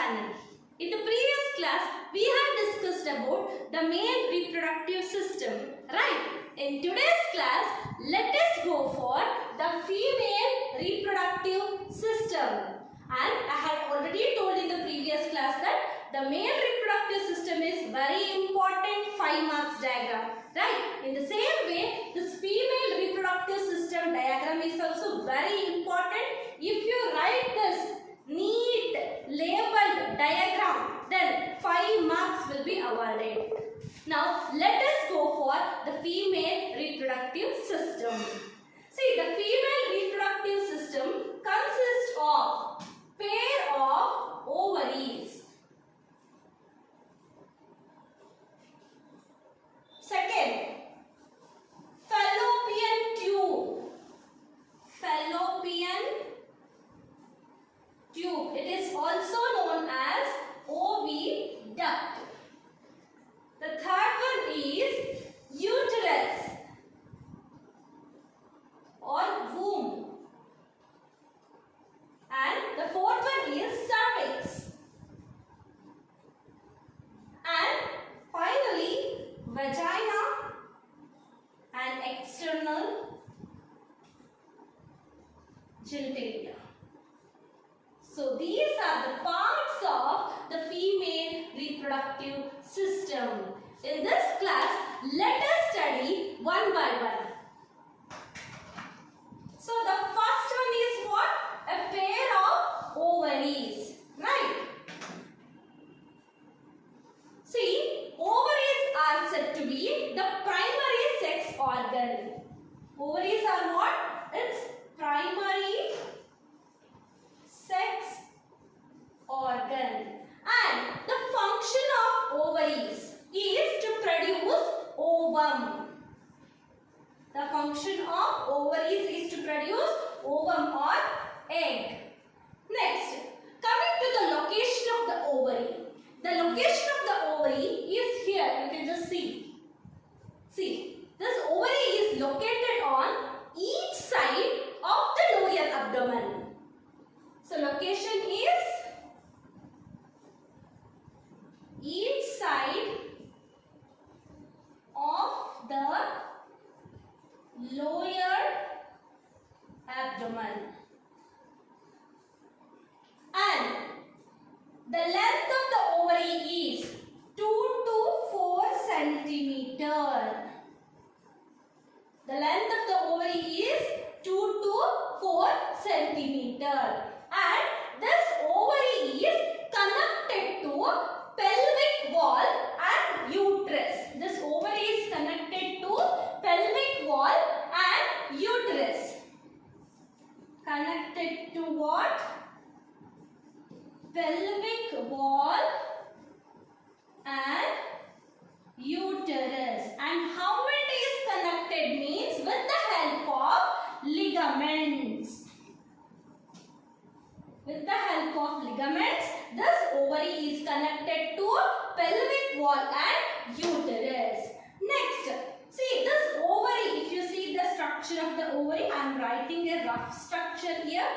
channel. In the previous class, we have discussed about the male reproductive system, right? In today's class, let us go for the female reproductive system. And I have already told in the previous class that the male reproductive system is very important 5 marks diagram, right? In the same way, this female reproductive system diagram is also very important. If you write this neat labeled diagram, then 5 marks will be awarded. Now, let us go for the female reproductive system. See, the female reproductive system consists of pair of ovaries. Second, fallopian tube. Fallopian tube. It is also known as oviduct. The third one is uterus or womb. And the fourth one is cervix. And finally, vagina and external genitalia. So these are the parts of the female reproductive system. In this class, let us study one by one. So the first one is what? A pair of ovaries, right? See, ovaries are said to be the primary sex organ. Ovaries are what? It's primary sex organ. And the function of ovaries is to produce ovum. The function of ovaries is to produce ovum or egg. Next, coming to the location of the ovary. The location of the ovary is here. You can just see. See, this ovary is located on each side of the lower abdomen. So, location is each side of the lower abdomen. And the length of the ovary is 2 to 4 centimeter. The length of the ovary is 2 to 4 centimeter. And this ovary is connected to pelvic wall and uterus. This ovary is connected to pelvic wall and uterus. Connected to what? Pelvic wall and uterus. And how it is connected means with the help of ligaments. With the help of ligaments, this ovary is connected to pelvic wall and uterus. Next, see this ovary. If you see the structure of the ovary, I am writing a rough structure here.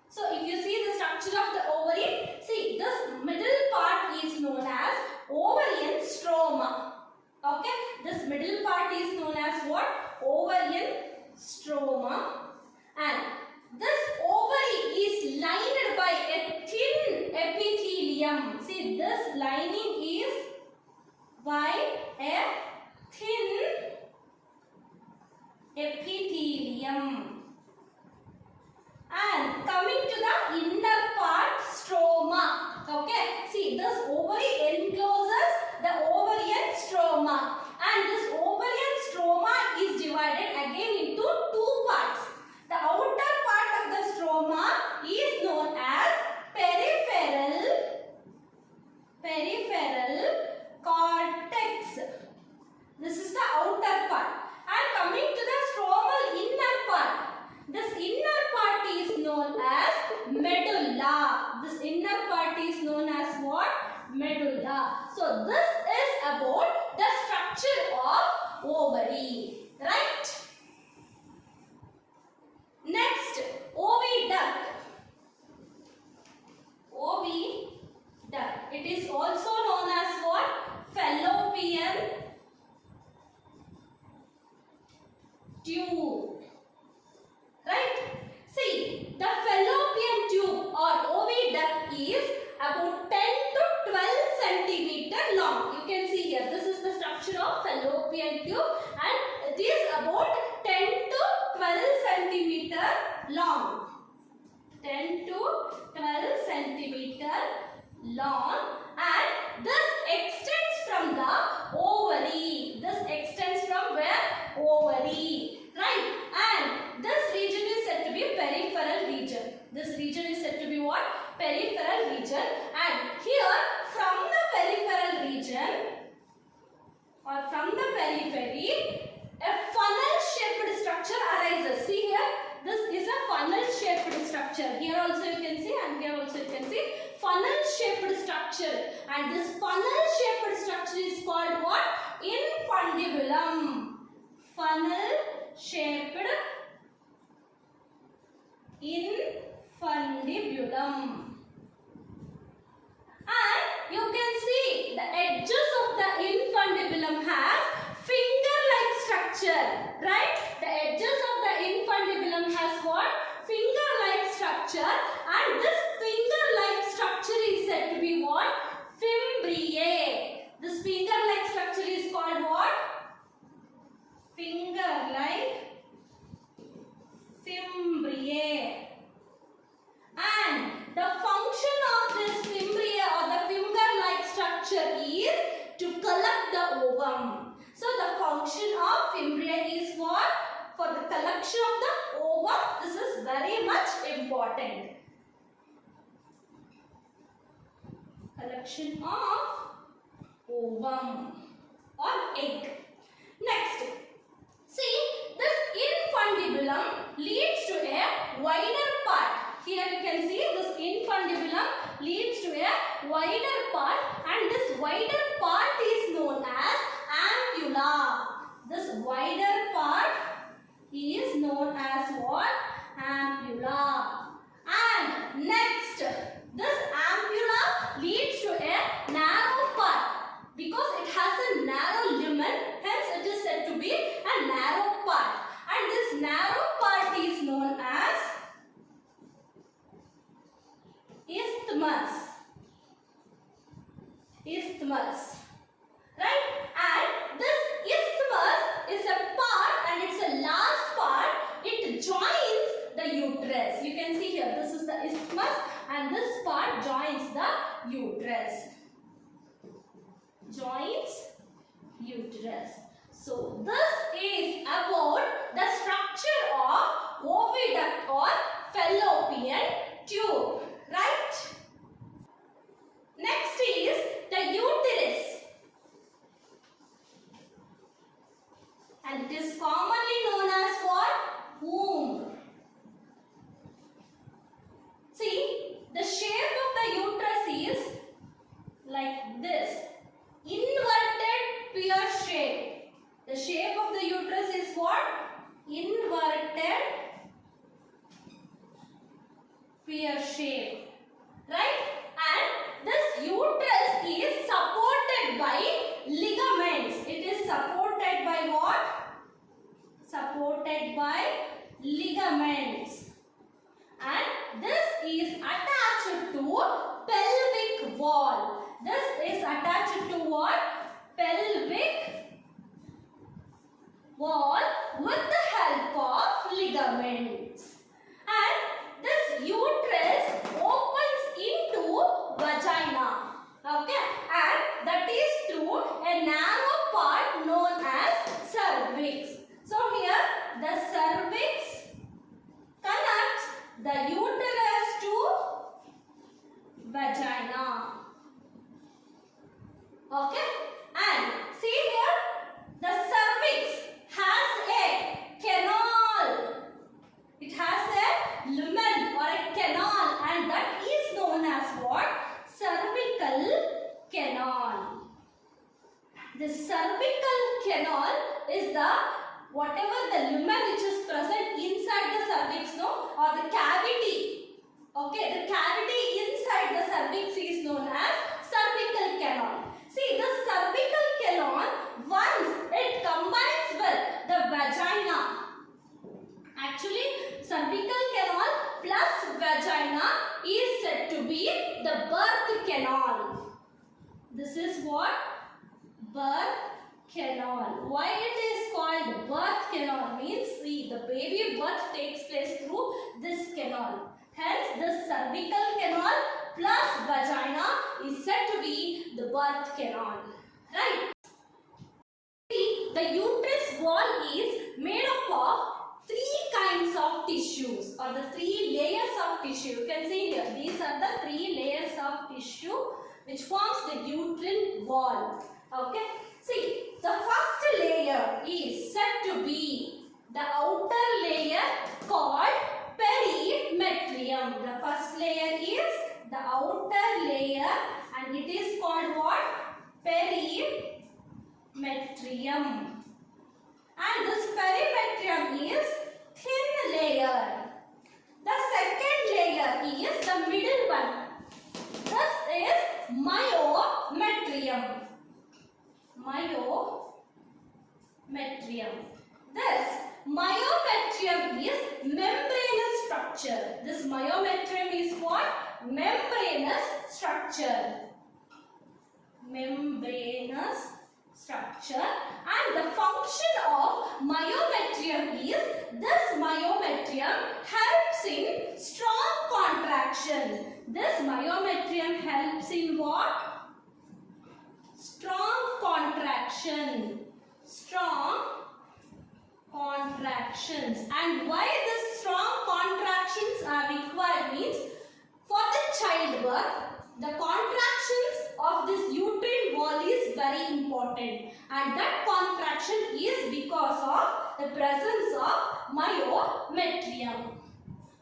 So, if you see the structure of the ovary, see this middle part is known as ovarian stroma. Okay, this middle part is known as what? Ovarian stroma. And this ovary is lined by a thin epithelium. See, this lining is by a thin epithelium. And coming to the inner part, stroma. Okay, see, this ovary encloses the ovarian stroma. And this ovarian stroma is divided again into 2 parts. The outer part of the stroma is known as peripheral cortex. This is the outer part. And coming to the stromal inner part. This inner part is known as medulla. This inner part is known as what? Medulla. So, this is about the structure of ovary. Right? Next, oviduct. Oviduct. It is also known as what? Fallopian tube. Right? See, the fallopian tube or oviduct is about 10 to 12 centimeter long. You can see here, this is the structure of fallopian tube and it is about 10 to 12 centimeter long. 10 to 12 centimeter long, and this extends from the ovary. This extends from where? Ovary. Right? And this region is said to be peripheral region. This region is said to be what? Peripheral region. And here from the peripheral region or from the periphery, a funnel shaped structure arises. See here, this is a funnel shaped structure. Here also you can see and here also you can see funnel shaped structure. And this funnel shaped structure is called what? Infundibulum. Funnel shaped infundibulum. And you can see the edges of the infundibulum has finger-like structure, right? The edges of the infundibulum has what? Finger-like structure, and this finger-like structure is said to be what? Fimbriae. This finger-like structure is called what? Finger-like fimbriae. And the function of this fimbriae or the finger-like structure is to collect the ovum. So the function of fimbriae is what? For the collection of the ovum. This is very much important. Collection of ovum or egg. Next, see, this infundibulum leads to a wider part. Here you can see this infundibulum leads to a wider part, and this wider part is known as ampulla. This wider part is known as what? Ampulla. And next, this ampulla leads to a narrow part. Because it has a narrow lumen, hence it is said to be a narrow part. And this narrow part is known as isthmus. Isthmus. Right? And this isthmus is a part, and it's a last part. It joins the uterus. You can see here, this is the isthmus, and this part joins the uterus. Joins uterus. So this is about the structure of oviduct or fallopian tube, right? Next is the uterus, and it is commonly known as what? Womb. See, the shape of the uterus is like this. Inverted pear shape. The shape of the uterus is what? Inverted pear shape. Right? And this uterus is supported by ligaments. It is supported by what? Supported by ligaments. And this is attached to pelvic wall. This is attached to what? Pelvic wall with the help of ligaments. And this uterus opens into vagina. Okay? And that is through a narrow part known as cervix. So here the cervix connects the uterus to vagina. Okay? And see here, the cervix has a canal. It has a lumen or a canal, and that is known as what? Cervical canal. The cervical canal is the whatever the lumen which is present inside the cervix, no, or the cavity. Okay, the cavity inside the cervix is known as cervical is what? Birth canal. Why it is called birth canal? Means see, the baby birth takes place through this canal. Hence, this cervical canal plus vagina is said to be the birth canal. Right? See, the uterus wall is made up of 3 kinds of tissues, or the 3 layers of tissue. You can see here, these are the 3 layers of tissue which forms the uterine wall. Okay. See, the first layer is said to be the outer layer called perimetrium. The first layer is the outer layer and it is called what? Perimetrium. And this perimetrium is thin layer. The second layer is the middle one. This is myometrium. Myometrium. This myometrium is membranous structure. This myometrium is what? Membranous structure. Membranous structure. And the function of myometrium is this myometrium helps in strong contraction. This myometrium helps in what? Strong contraction. Strong contractions. And why these strong contractions are required means for the childbirth, the contractions of this uterine wall is very important, and that contraction is because of the presence of myometrium.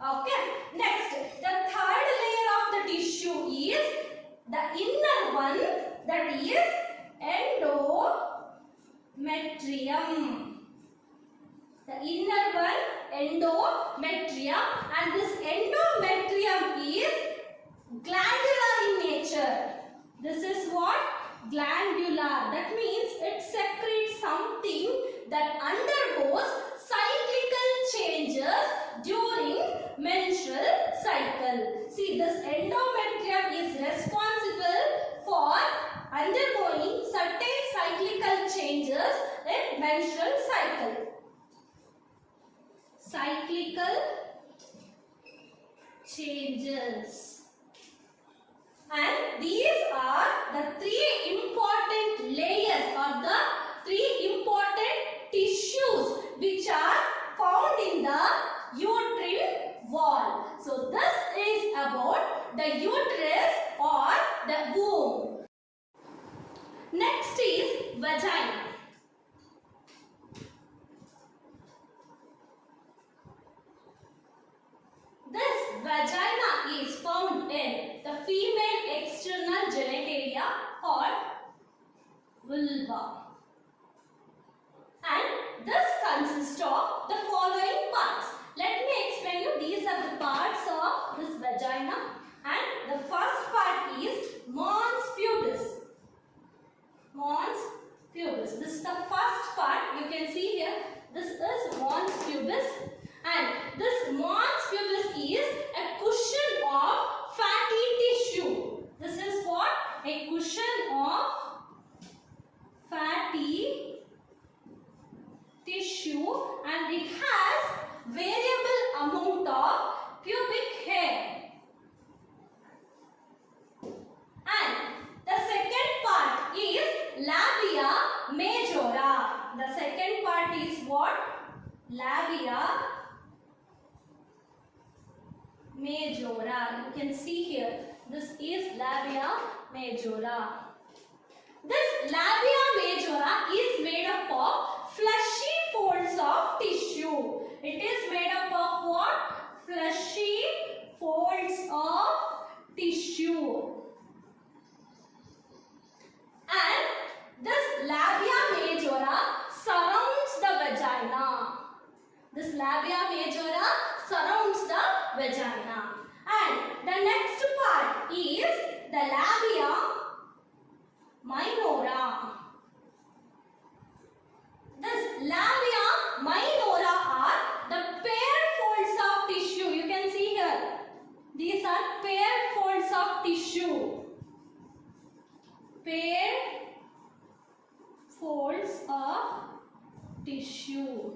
Okay. Next, the third layer of the tissue is the inner one, that is endometrium. The inner one, endometrium, and this endometrium is glandular in nature. This is what? Glandular. That means it secretes something that undergoes cyclical changes during menstrual cycle. See, this endometrium is responsible for undergoing certain cyclical changes in menstrual cycle. Cyclical changes. And these are the 3 important layers, or the 3 important tissues which are found in the uterine wall. So this is about the uterus or the womb. Next is vagina. This vagina is found in the female external genitalia or vulva. And this consists of the following parts. Let me explain you. These are the parts of this vagina. And the first part is mons pubis. Mons pubis. This is the first part. You can see here. This is mons pubis. And this mons pubis is a cushion of fatty tissue. This is what? A cushion of fatty tissue, and it has variable amount of pubic hair. And the second part is labia majora. The second part is what? Labia majora. You can see here. This is labia majora. This labia majora is made up of fleshy folds of tissue. It is made up of what? Fleshy folds of tissue. And this labia majora surrounds the vagina. This labia majora surrounds the vagina. And the next part is the labia minora. This labia minora are the paired folds of tissue. You can see here. These are paired folds of tissue. Paired folds of tissue.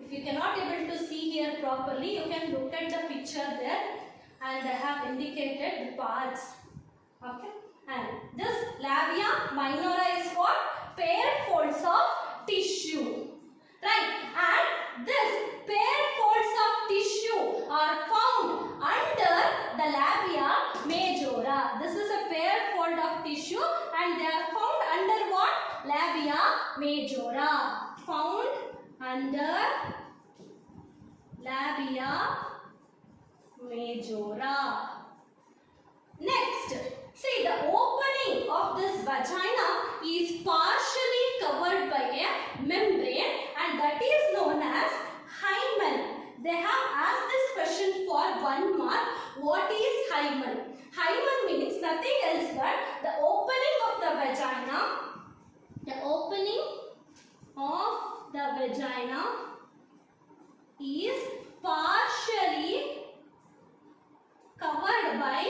If you cannot able to see here properly, you can look at the picture there, and I have indicated the parts. Okay, and this labia minora is what? Paired folds of tissue, right? And this paired folds of tissue are found under the labia majora. This is a paired fold of tissue, and they are found under what? Labia majora. Found under labia majora. Next, see, the opening of this vagina is partially covered by a membrane, and that is known as hymen. They have asked this question for 1 mark. What is hymen? Hymen means nothing else but the opening of the vagina. The opening of the vagina is partially covered by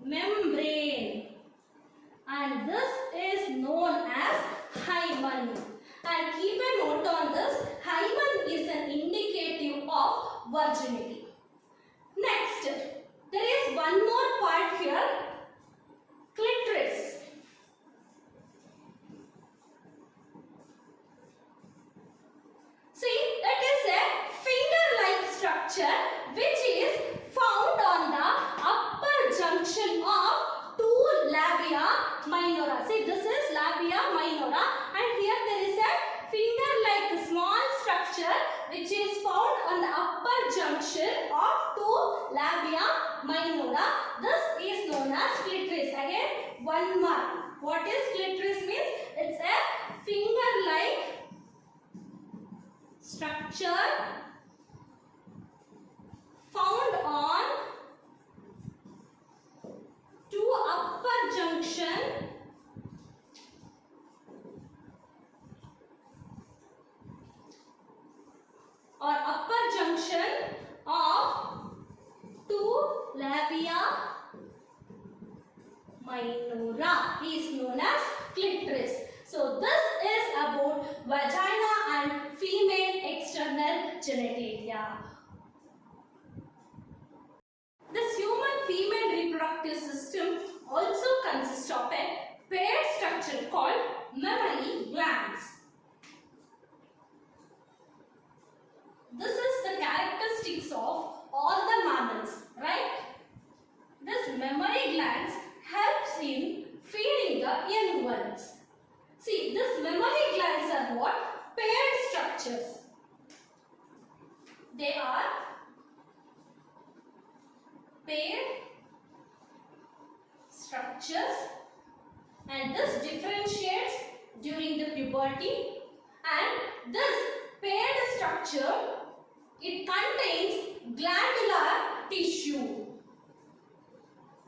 membrane, and this is known as hymen. And keep a note on this, hymen is an indicative of virginity. Next, there is one more part here, clitoris. See, it is a finger-like structure which is found on the upper junction of two labia minora. See, this is labia minora, and here there is a finger-like small structure which is found on the upper junction of two labia minora. This is known as clitoris. Again, 1 mark. What is clitoris means? It's a finger-like structure found on two upper junction or upper junction of two labia minora is known as clitoris. So this is about vagina and female external genitalia. This human female reproductive system also consists of a paired structure called mammary glands. This is the characteristics of all the mammals, right? This mammary glands helps in feeding the young ones. See, this mammary glands are what? Paired structures. They are paired structures, and this differentiates during the puberty, and this paired structure, it contains glandular tissue.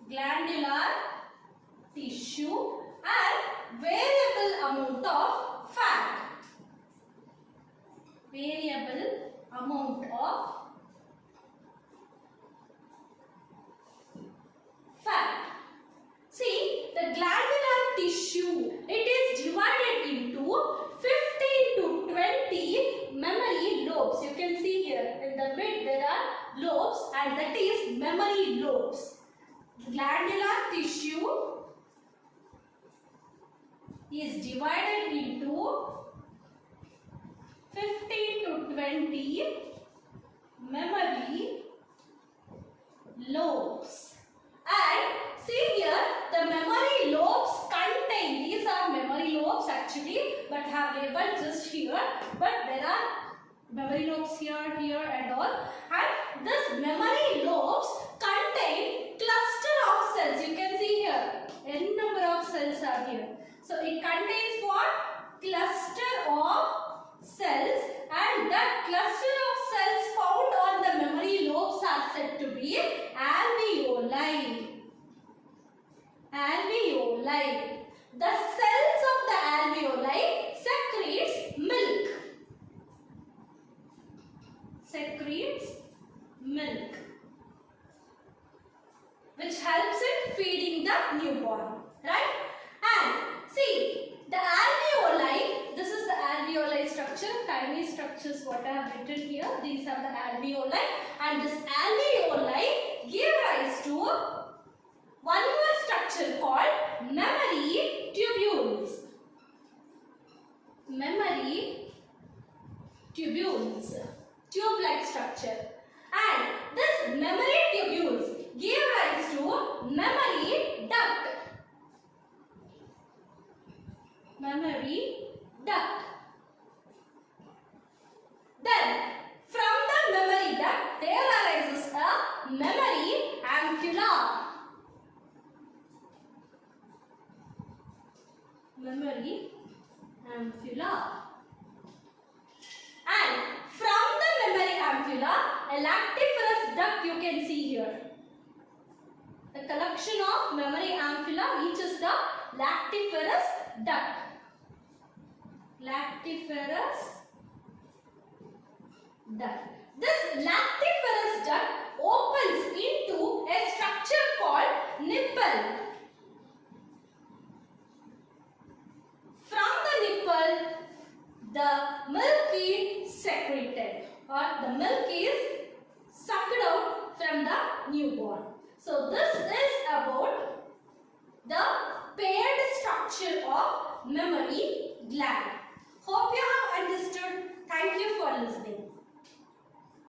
Glandular tissue and variable amount of fat. Variable amount of fat. See, the glandular tissue, it is divided into 15 to 20 mammary lobes. You can see here in the mid there are lobes, and that is mammary lobes. Glandular tissue is divided into 15 to 20 mammary lobes. And see here, the mammary lobes contain, these are mammary lobes actually, but have labeled just here, but there are mammary lobes here, here and all. And this mammary lobes contain cluster of cells. You can see here, n number of cells are here. So it contains what? Cluster of cells, and that cluster of cells found on the mammary lobes are said to be alveoli. Alveoli. The cells of the alveoli secretes milk. Secretes milk, which helps in feeding the newborn, right? See, the alveoli, this is the alveoli structure, tiny structures what I have written here. These are the alveoli, and this alveoli give rise to one more structure called mammary tubules. Mammary tubules, tube-like structure. And this mammary tubules give rise to mammary duct. Mammary duct. Then, from the mammary duct, there arises a mammary ampulla. Mammary ampulla. And from the mammary ampulla, a lactiferous duct you can see here. The collection of mammary ampulla reaches the lactiferous duct. Lactiferous duct. This lactiferous duct opens into a structure called nipple. From the nipple, the milk is secreted, or the milk is sucked out from the newborn. So this is about the paired structure of mammary gland. Hope you have understood. Thank you for listening.